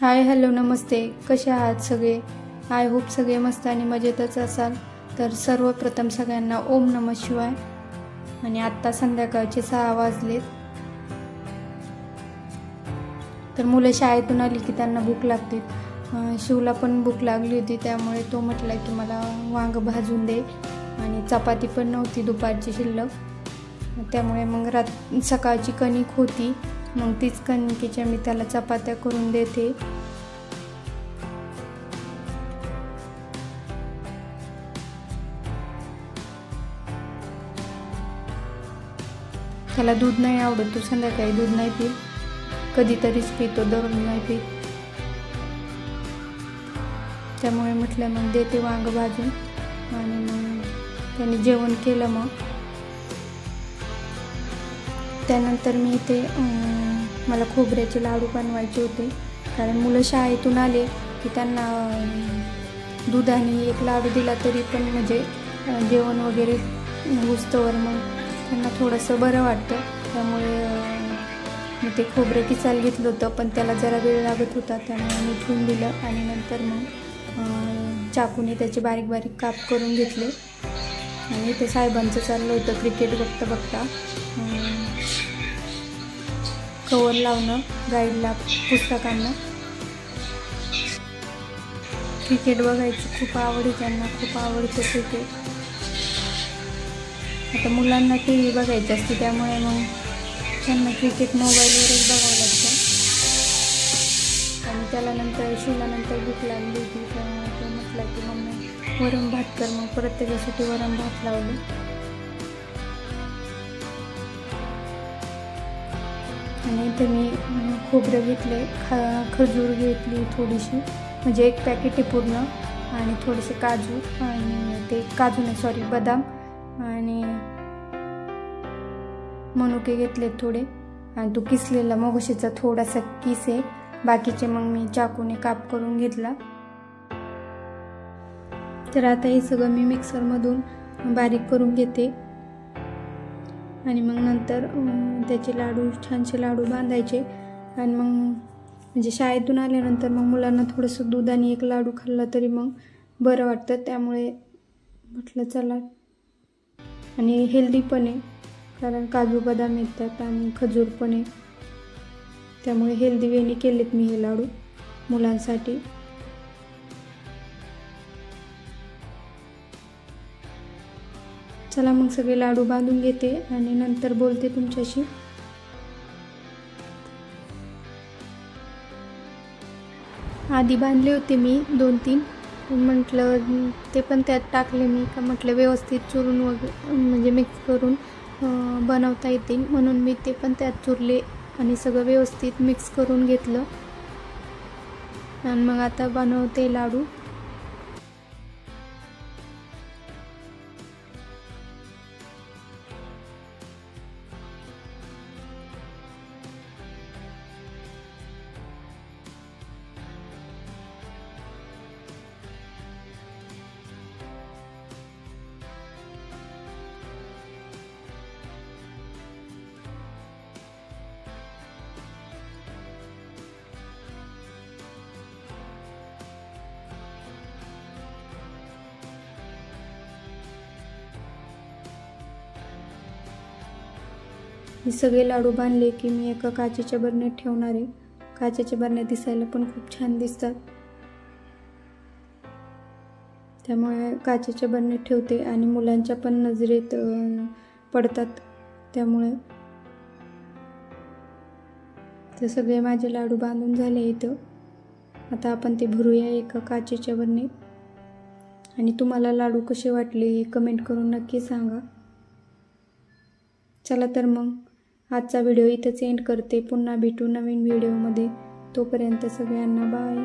Hi hello नमस्ते, कसे आहात सगळे? आय होप सगळे मस्त आणि मजेतच असाल. तर सर्वप्रथम सगळ्यांना ओम नमः शिवाय. आणि आत्ता संध्याकाळचे 6 वाजलेत. तर मुलं शाळेतून आली की त्यांना भूक लागते. शिवला पण भूक लागली होती, त्यामुळे तो म्हटला की मला वांग भाजून दे. आणि चपाती पण नव्हती दुपारची शिल्लक, त्यामुळे मग सकाळची कणिक होती, मग तीच कणकेच्या मी त्याला चपात्या करून देते. त्याला दूध नाही आवडत, तो संध्याकाळी दूध नाही पीत, कधीतरीच पितो, दररोज नाही पीत. त्यामुळे म्हटलं मग देते वांग भाजून. आणि मग त्याने जेवण केलं. मग त्यानंतर मी इथे मला खोबऱ्याचे लाडू बनवायचे होते, कारण मुलं शाळेतून आले की त्यांना दूध आणि एक लाडू दिला तरी पण म्हणजे जेवण वगैरे होस्तवर मग त्यांना थोडंसं बरं वाटतं. त्यामुळे मी ते खोबरं किसायला घेतलं होतं, पण त्याला जरा वेळ लागत होता, त्यामुळे मी ठेवून दिलं. आणि नंतर मग चाकूने त्याचे बारीक बारीक काप करून घेतले. आणि ते साहेबांचं चाललं होतं क्रिकेट बघता बघता कवर लावणं गाईडला, पुस्तकांना. क्रिकेट बघायची खूप आवड आहे त्यांना, खूप आवडतं क्रिकेट. आता मुलांना टी व्ही बघायची असते, त्यामुळे मग त्यांना क्रिकेट मोबाईलवरच बघावं लागतं. आणि त्याला नंतर शिवल्यानंतर भूक लागली होती, त्यामुळे तो म्हटला की मम्मी वरण भात कर. मग परत त्याच्यासाठी वरण भात लावलं. आणि इथे मी खोबरं घेतले, खजूर घेतली थोडीशी, म्हणजे एक पॅकेट आहे पूर्ण, आणि थोडेसे काजू, आणि ते काजू नाही सॉरी बदाम, आणि मनुके घेतले थोडे, आणि तो किसलेला मगोशीचा थोडासा किस आहे. बाकीचे मग मी चाकूने काप करून घेतला. तर आता हे सगळं मी मिक्सरमधून बारीक करून घेते. आणि मग नंतर त्याचे लाडू, छानसे लाडू बांधायचे. आणि मग म्हणजे शाळेतून आल्यानंतर मग मुलांना थोडंसं दूध आणि एक लाडू खाल्ला तरी मग बरं वाटतं, त्यामुळे म्हटलं चला. आणि हेल्दी पण आहे, कारण काजू बदाम येतात आणि खजूर पण आहे, त्यामुळे हेल्दी वेनी केलेत मी हे लाडू मुलांसाठी. चला मग सगळे लाडू बांधून घेते आणि नंतर बोलते तुमच्याशी. आधी बांधले होते मी 2-3, म्हटलं ते पण त्यात टाकले मी, का म्हटलं व्यवस्थित चुरून वगैरे म्हणजे मिक्स करून बनवता येतील, म्हणून मी ते पण त्यात चुरले आणि सगळं व्यवस्थित मिक्स करून घेतलं. आणि मग आता बनवते लाडू. हे सगळे लाडू बांधले की मी एका काचेच्या बरणीत ठेवणार आहे. काचेच्या बरण्या दिसायला पण खूप छान दिसतात, त्यामुळे काचेच्या बरणीत ठेवते. आणि मुलांच्या पण नजरेत पडतात, त्यामुळे ते सगळे माझे लाडू बांधून झाले इथं. आता आपण ते भरूया एका काचेच्या बरणीत. आणि तुम्हाला लाडू कसे वाटले हे कमेंट करून नक्की सांगा. चला तर मग आजचा व्हिडिओ इथंच एंड करते. पुन्हा भेटू नवीन व्हिडिओमध्ये. तोपर्यंत सगळ्यांना बाय.